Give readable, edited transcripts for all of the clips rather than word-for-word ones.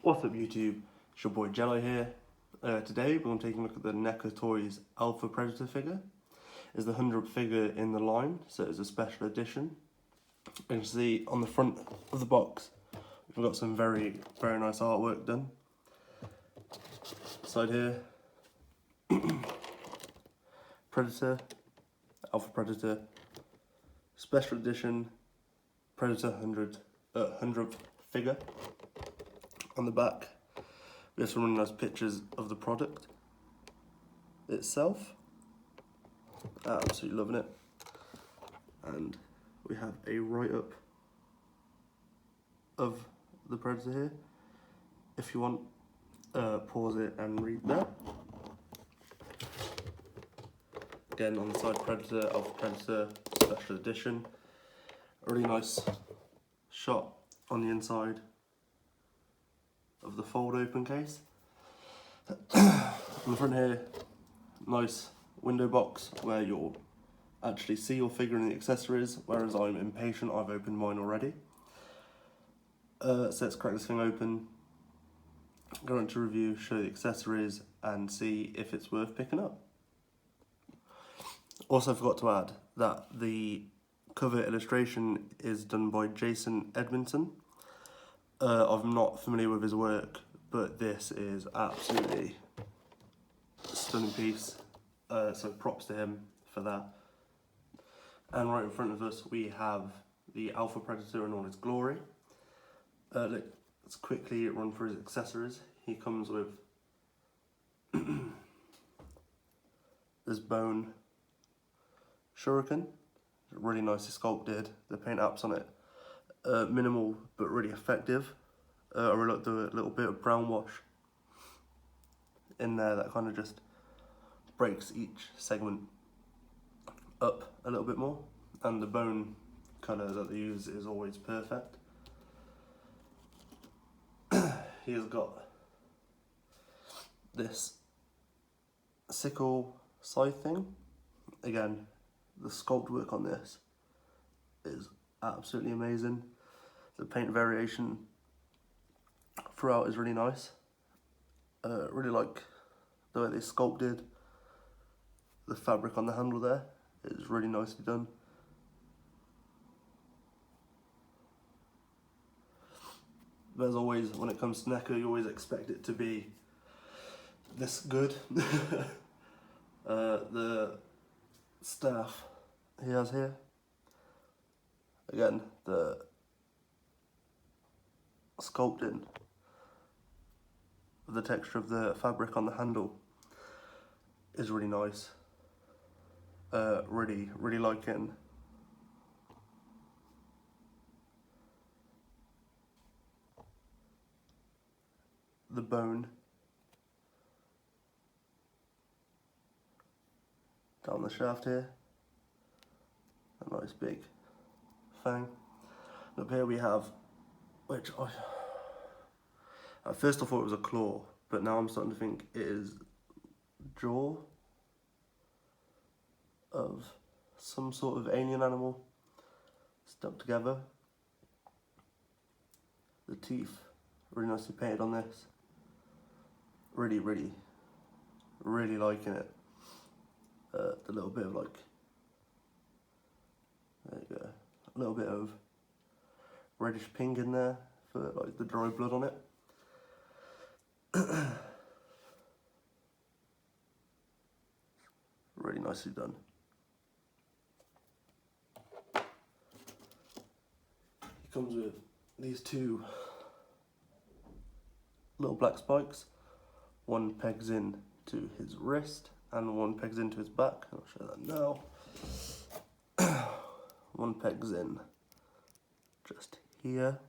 What's up YouTube, it's your boy Jello here. Today we're going to take a look at the Neca Toys Alpha Predator figure. It's the 100th figure in the line, so it's a special edition. You can see on the front of the box we've got some very nice artwork done. Side here, Predator, Alpha Predator, special edition, Predator 100th figure. On the back, we have some really nice pictures of the product itself. Absolutely loving it. And we have a write-up of the Predator here. If you want, pause it and read that. Again, on the side, Predator, Alpha Predator, special edition. A really nice shot on the inside of the fold open case. On the front here, nice window box where you'll actually see your figure and the accessories, whereas I'm impatient, I've opened mine already. So let's crack this thing open, go into review, show the accessories and see if it's worth picking up. Also forgot to add that the cover illustration is done by Jason Edmondson. I'm not familiar with his work, but this is absolutely a stunning piece, so props to him for that. And right in front of us we have the Alpha Predator in all his glory. Let's quickly run through his accessories. He comes with this bone shuriken, really nicely sculpted, the paint apps on it. Minimal but really effective. I really like the little bit of brown wash in there that kind of just breaks each segment up a little bit more, and the bone colour that they use is always perfect. He has got this sickle scythe thing. Again, the sculpt work on this is absolutely amazing. The paint variation throughout is really nice. Really like the way they sculpted the fabric on the handle there. It's really nicely done. But as always, when it comes to Neca, you always expect it to be this good. The staff he has here, again, the sculpting of the texture of the fabric on the handle is really nice. Really liking the bone down the shaft here. A nice big fang. Up here we have, which at first I thought it was a claw, but now I'm starting to think it is jaw of some sort of alien animal stuck together. The teeth really nicely painted on this. Really liking it. The little bit of like, there you go, a little bit of reddish pink in there for like the dry blood on it. Really nicely done. He comes with these two little black spikes. One pegs in to his wrist and one pegs into his back. I'll show that now. One pegs in just here.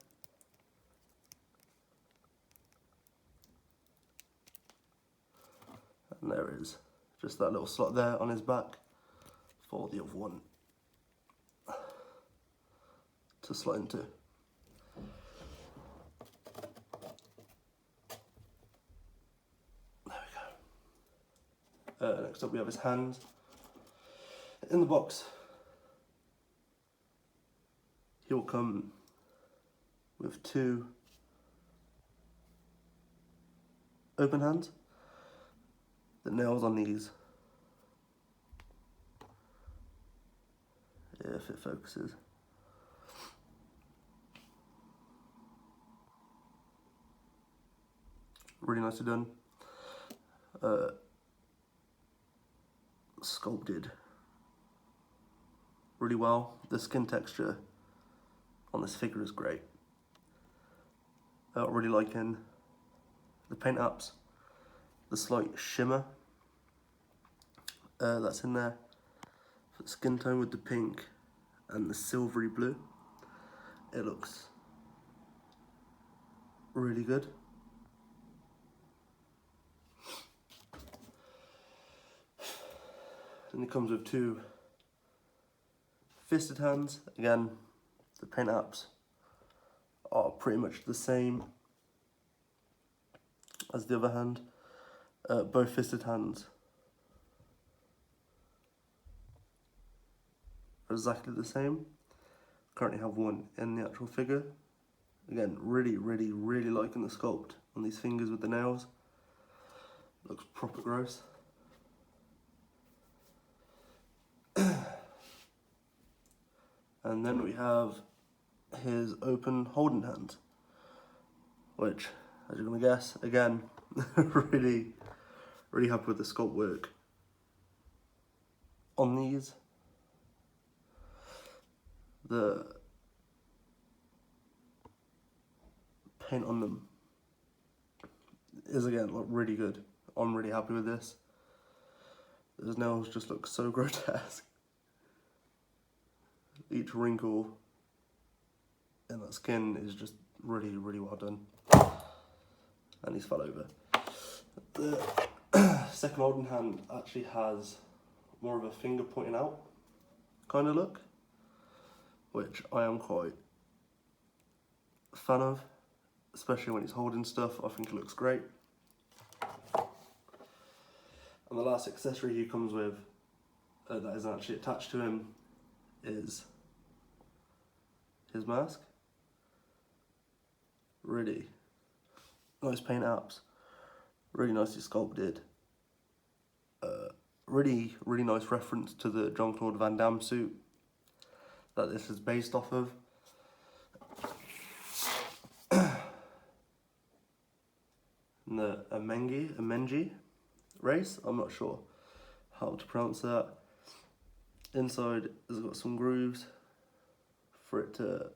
And there is just that little slot there on his back for the other one to slot into. There we go. Next up we have his hands. In the box, he'll come with two open hands. The nails on these, if it focuses, really nicely done. Sculpted really well. The skin texture on this figure is great. Really liking the paint apps, the slight shimmer that's in there for the skin tone with the pink and the silvery blue. It looks really good. And it comes with two fisted hands. Again, the paint apps are pretty much the same as the other hand. Both fisted hands are exactly the same. Currently have one in the actual figure. Again, really liking the sculpt on these fingers with the nails. Looks proper gross. And then we have his open holding hand, which, as you're gonna guess, again, really happy with the sculpt work on these. The paint on them is, again, look really good. I'm really happy with this. Those nails just look so grotesque. Each wrinkle in that skin is just really well done. And he's fell over. The second holding hand actually has more of a finger pointing out kind of look, which I am quite a fan of, especially when he's holding stuff. I think it looks great. And the last accessory he comes with that is actually attached to him is his mask. Really nice paint apps, really nicely sculpted. Really nice reference to the Jean-Claude Van Damme suit that this is based off of. And the Amengi race, I'm not sure how to pronounce that. Inside has got some grooves for it to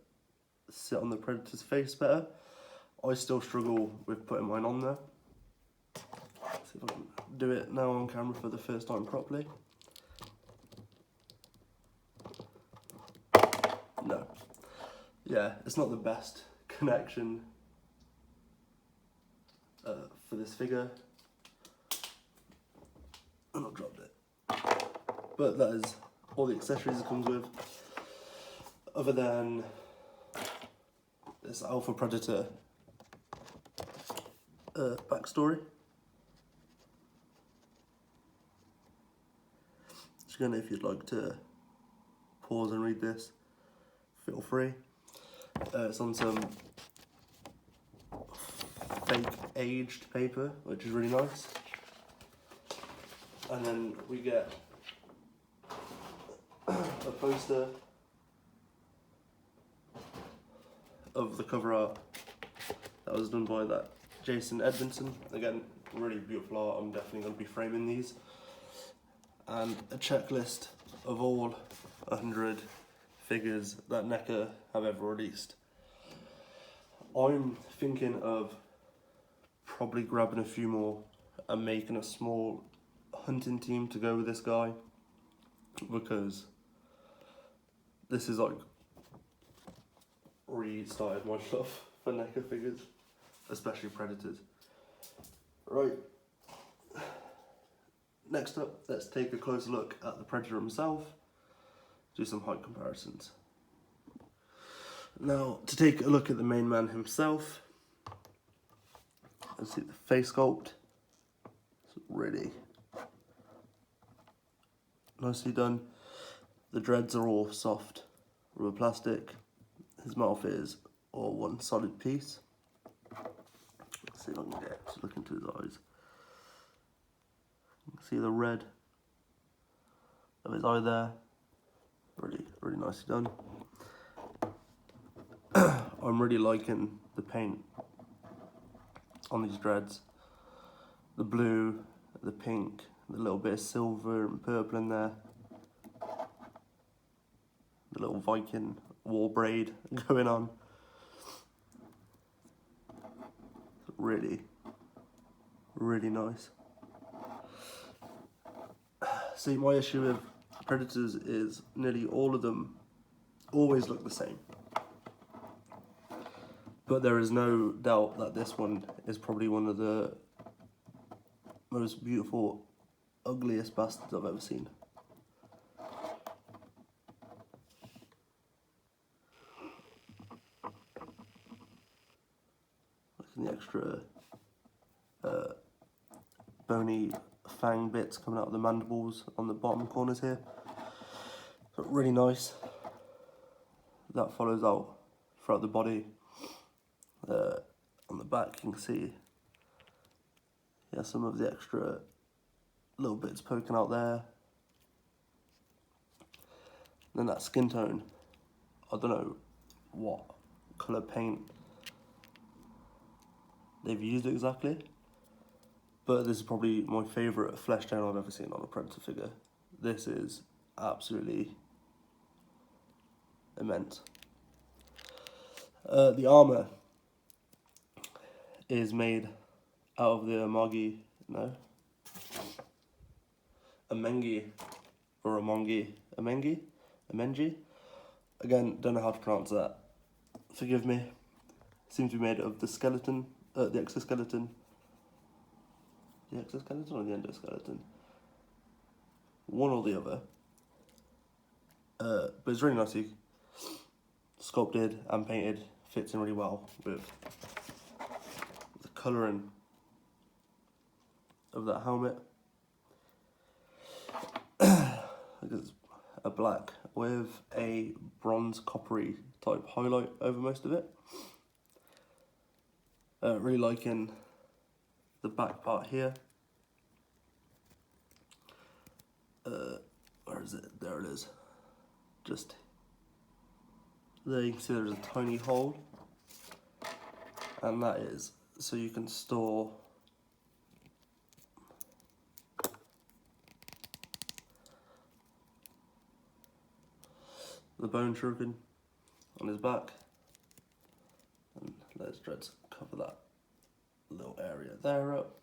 sit on the Predator's face better. I still struggle with putting mine on there. See if I can do it now on camera for the first time properly. No. Yeah, it's not the best connection for this figure. And I've dropped it. But that is all the accessories it comes with, other than this Alpha Predator backstory. So again, if you'd like to pause and read this, feel free. It's on some fake aged paper, which is really nice. And then we get a poster of the cover art that was done by that Jason Edmondson. Again, really beautiful art. I'm definitely going to be framing these. And a checklist of all 100 figures that Neca have ever released. I'm thinking of probably grabbing a few more and making a small hunting team to go with this guy, because this is like restarted my love for Neca figures, especially Predators. Right, next up, let's take a closer look at the Predator himself, do some height comparisons. Now, to take a look at the main man himself, let's see the face sculpt. It's really nicely done. The dreads are all soft rubber plastic. His mouth is all one solid piece. Let's see if I can get to look into his eyes. You can see the red of his eye there. Really nicely done. I'm really liking the paint on these dreads. The blue, the pink, the little bit of silver and purple in there. The little Viking war braid going on. Really nice. See, my issue with Predators is nearly all of them always look the same. But there is no doubt that this one is probably one of the most beautiful, ugliest bastards I've ever seen. Look at the extra bony fang bits coming out of the mandibles on the bottom corners here. So really nice. That follows out throughout the body. On the back you can see some of the extra little bits poking out there. Then that skin tone, I don't know what colour paint they've used exactly, but this is probably my favourite flesh tone I've ever seen on a Predator figure. This is absolutely immense. The armour is made out of the Amengi. Again, don't know how to pronounce that. Forgive me. Seems to be made of the skeleton, the exoskeleton. The exoskeleton or the endoskeleton? One or the other. But it's really nicely sculpted and painted. Fits in really well with the colouring of that helmet. It's a black with a bronze coppery type highlight over most of it. Really liking the back part here. Where is it? There it is. Just there you can see there's a tiny hole, and that is so you can store the bone shuriken on his back, and let his dreads cover that little area there up,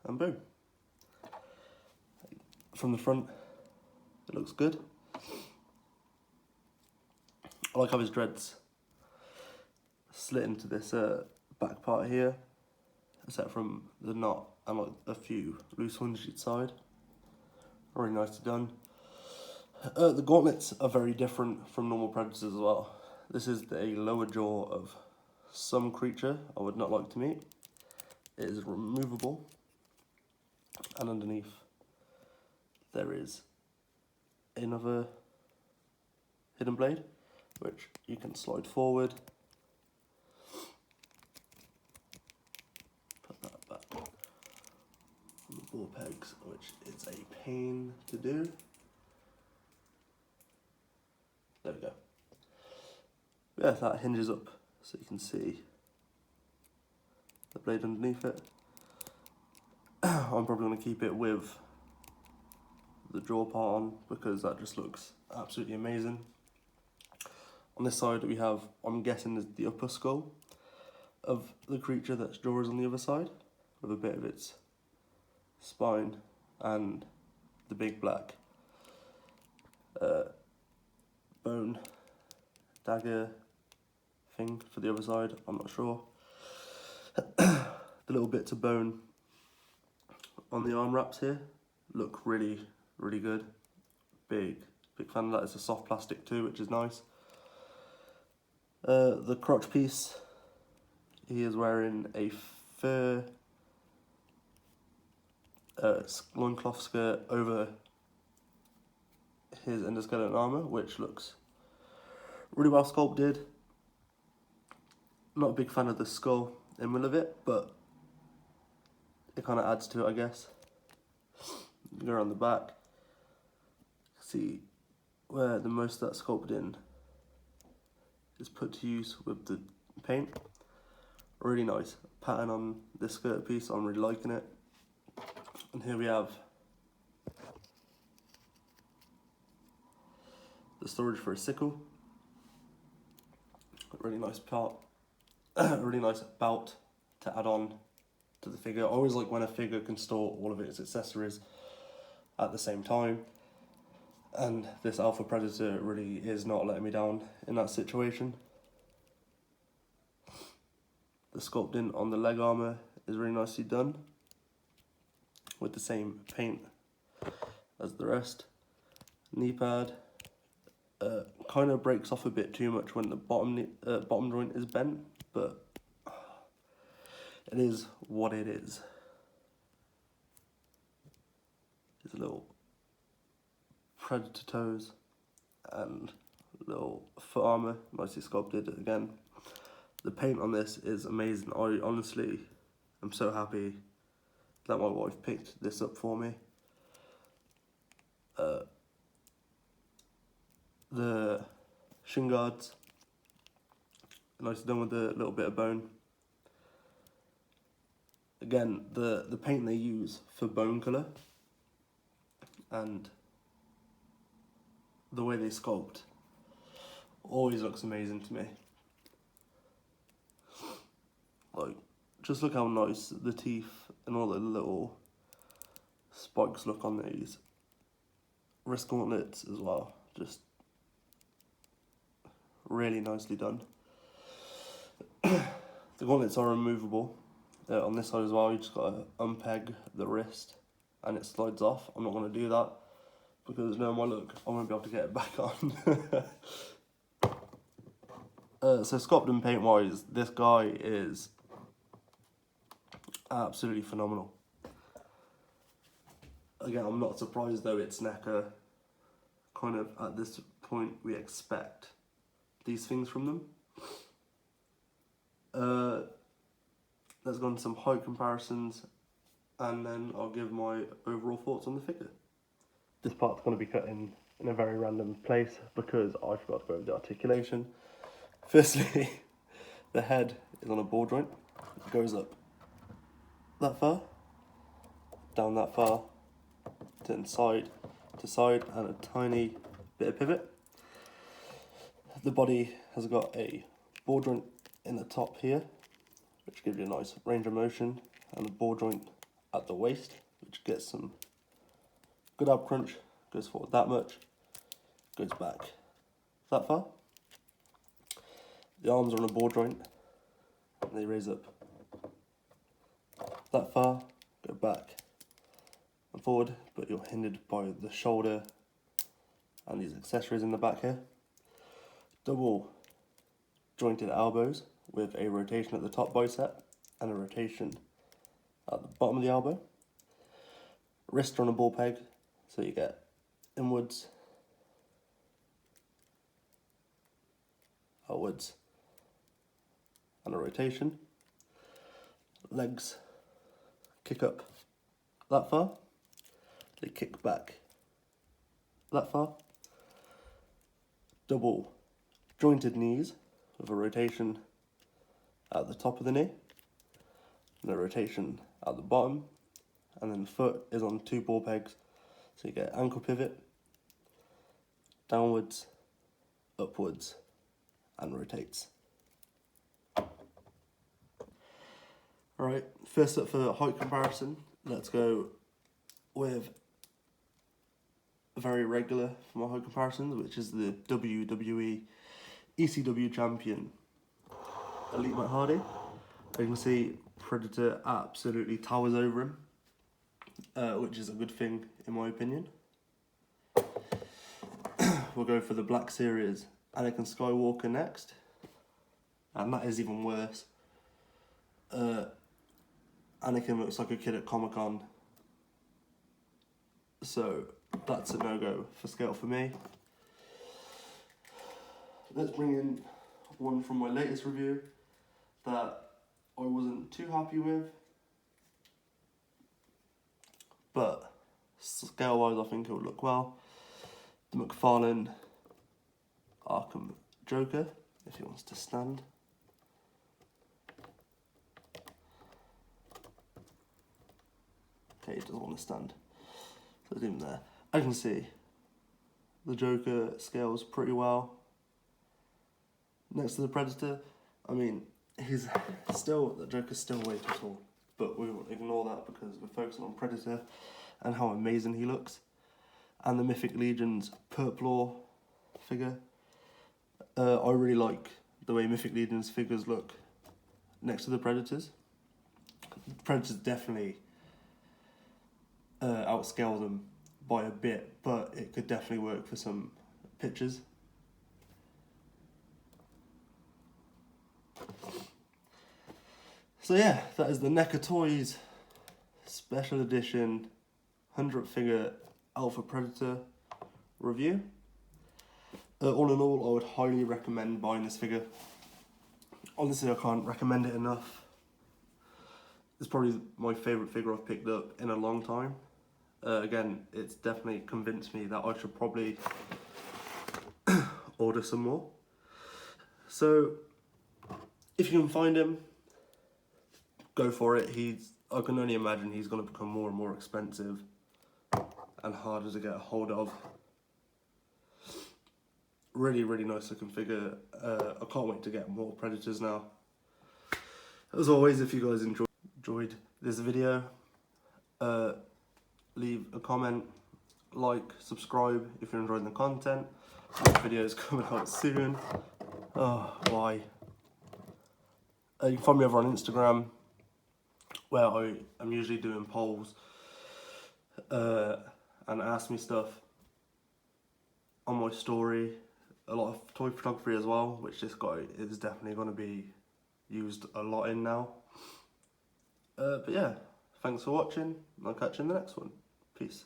and boom. From the front, it looks good. I like how his dreads slit into this back part here, except from the knot and like a few loose ones each side. Very nicely done. The gauntlets are very different from normal Predators as well. This is the lower jaw of some creature I would not like to meet. It is removable, and underneath there is another hidden blade, which you can slide forward. Put that back on the ball pegs, which is a pain to do. There we go. Yeah, that hinges up so you can see the blade underneath it. I'm probably going to keep it with the jaw part on because that just looks absolutely amazing. On this side we have, I'm guessing, is the upper skull of the creature that's jaw is on the other side, with a bit of its spine and the big black bone dagger thing for the other side. I'm not sure. The little bits of bone on the arm wraps here look really good. Big fan of that. It's a soft plastic too, which is nice. The crotch piece, he is wearing a fur loincloth skirt over his endoskeleton armour, which looks really well sculpted. Not a big fan of the skull in the middle of it, but it kind of adds to it, I guess. Go around the back, see where the most of that sculpting is put to use with the paint. Really nice pattern on this skirt piece, I'm really liking it. And here we have the storage for a sickle. A really nice part, a really nice belt to add on to the figure. I always like when a figure can store all of its accessories at the same time, and this Alpha Predator really is not letting me down in that situation. The sculpting on the leg armour is really nicely done with the same paint as the rest. Knee pad kind of breaks off a bit too much when the bottom joint is bent, but it is what it is. There's a little predator toes and little foot armour, nicely sculpted again. The paint on this is amazing. I honestly am so happy that my wife picked this up for me. The shin guards, nicely done with a little bit of bone. Again, the paint they use for bone colour and the way they sculpt always looks amazing to me. Like, just look how nice the teeth and all the little spikes look on these wrist gauntlets as well. Just really nicely done. The gauntlets are removable. On this side as well, you just got to unpeg the wrist and it slides off. I'm not going to do that because knowing my look, I won't be able to get it back on. So sculpting paint wise, this guy is absolutely phenomenal. Again, I'm not surprised though it's Neca. Kind of at this point we expect these things from them. Let's go on to some height comparisons and then I'll give my overall thoughts on the figure. This part's going to be cut in a very random place because I forgot to go over the articulation. Firstly, the head is on a ball joint. It goes up that far, down that far, then side to side, and a tiny bit of pivot. The body has got a ball joint in the top here, which gives you a nice range of motion, and a ball joint at the waist, which gets some good ab crunch, goes forward that much, goes back that far. The arms are on a ball joint, and they raise up that far, go back and forward, but you're hindered by the shoulder and these accessories in the back here. Double jointed elbows with a rotation at the top bicep and a rotation at the bottom of the elbow. Wrist on a ball peg, so you get inwards, outwards, and a rotation. Legs kick up that far, they kick back that far. Double jointed knees with a rotation at the top of the knee and a rotation at the bottom, and then the foot is on two ball pegs, so you get ankle pivot, downwards, upwards, and rotates. Alright, first up for height comparison, let's go with very regular for my height comparisons, which is the WWE ECW champion Elite Matt Hardy. As you can see, Predator absolutely towers over him, which is a good thing in my opinion. We'll go for the Black Series Anakin Skywalker next, and that is even worse. Anakin looks like a kid at Comic-Con, so that's a no-go for scale for me. Let's bring in one from my latest review, that I wasn't too happy with, but scale wise I think it would look well. The Mcfarlane Arkham Joker, if he wants to stand. Okay, he doesn't want to stand, so leave him there. I can see the Joker scales pretty well next to the Predator. I mean, the Joker's still way too tall, but we will ignore that because we're focusing on Predator and how amazing he looks. And the Mythic Legion's Purple figure. I really like the way Mythic Legion's figures look next to the Predators. Predators definitely outscale them by a bit, but it could definitely work for some pictures. So yeah, that is the Neca Toys Special Edition 100th figure Alpha Predator review. All in all, I would highly recommend buying this figure. Honestly, I can't recommend it enough. It's probably my favourite figure I've picked up in a long time. Again, it's definitely convinced me that I should probably order some more. So, if you can find him, go for it. I can only imagine he's going to become more and more expensive and harder to get a hold of. Really, really nice looking figure. I can't wait to get more Predators now. As always, if you guys enjoyed this video, leave a comment, like, subscribe if you're enjoying the content. This video is coming out soon. Oh, why? You can find me over on Instagram, where I am usually doing polls and ask me stuff on my story. A lot of toy photography as well, which this guy is definitely going to be used a lot in now. But yeah, thanks for watching, and I'll catch you in the next one. Peace.